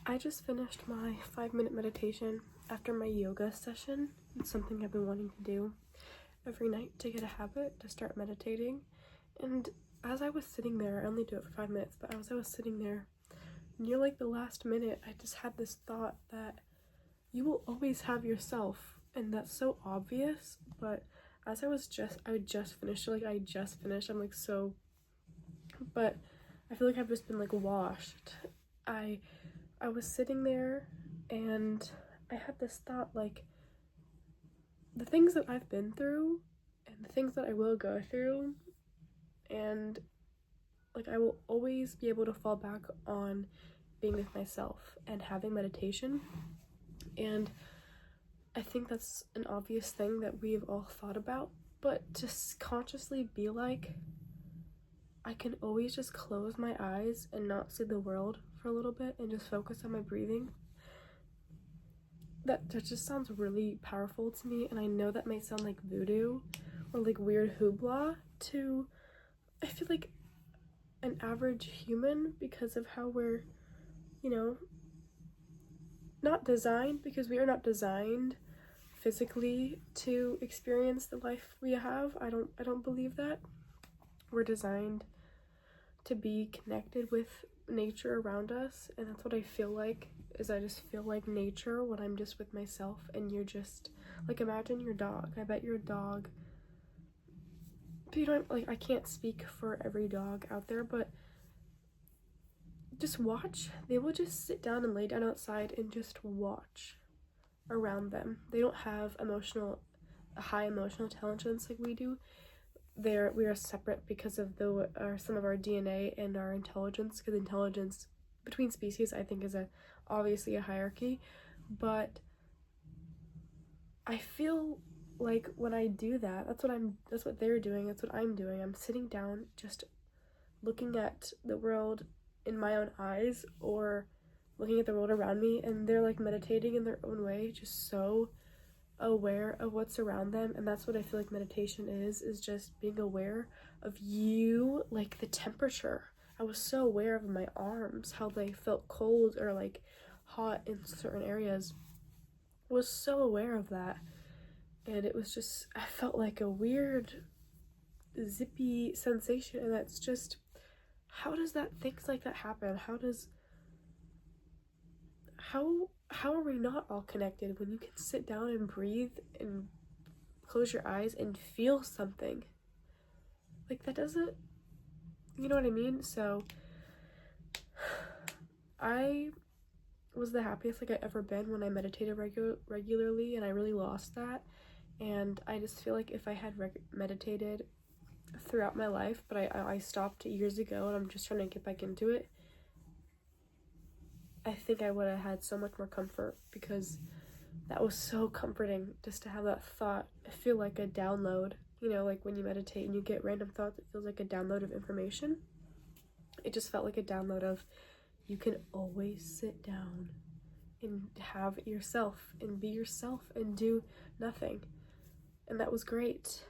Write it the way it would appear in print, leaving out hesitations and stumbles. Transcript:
I just finished my 5-minute meditation after my yoga session. It's something I've been wanting to do every night to get a habit to start meditating. And as I was sitting there, I only do it for 5 minutes, but as I was sitting there, near like the last minute, I just had this thought that you will always have yourself. And that's so obvious, but as I just finished, I'm like so, but I feel like I've just been like washed. I was sitting there and I had this thought, like, the things that I've been through and the things that I will go through, and like I will always be able to fall back on being with myself and having meditation. And I think that's an obvious thing that we've all thought about, but to consciously be like, I can always just close my eyes and not see the world for a little bit and just focus on my breathing. That just sounds really powerful to me, and I know that might sound like voodoo or like weird hoopla to, I feel like, an average human, because of how we're, not designed, because we are not designed physically to experience the life we have. I don't believe that. We're designed to be connected with nature around us, and that's what I feel like. I just feel like nature when I'm just with myself, and you're just like, imagine your dog. I bet your dog, but you don't, like, I can't speak for every dog out there, but just watch. They will just sit down and lay down outside and just watch around them. They don't have high emotional intelligence like we do. We are separate because of some of our DNA and our intelligence, because intelligence between species, I think, is obviously a hierarchy. But I feel like when I do that, that's what they're doing, that's what I'm doing. I'm sitting down just looking at the world in my own eyes, or looking at the world around me, and they're like meditating in their own way, just so aware of what's around them. And that's what I feel like meditation is just being aware of you, like the temperature. I was so aware of my arms, how they felt cold or like hot in certain areas. I was so aware of that, and it was just, I felt like a weird zippy sensation. And that's just, how does things like that happen? How are we not all connected when you can sit down and breathe and close your eyes and feel something? Like, that doesn't, you know what I mean? So I was the happiest like I ever been when I meditated regularly, and I really lost that. And I just feel like if I had meditated throughout my life, but I stopped years ago, and I'm just trying to get back into it, I think I would have had so much more comfort, because that was so comforting just to have that thought. I feel like a download, like when you meditate and you get random thoughts, it feels like a download of information. It just felt like a download of, you can always sit down and have yourself and be yourself and do nothing. And that was great.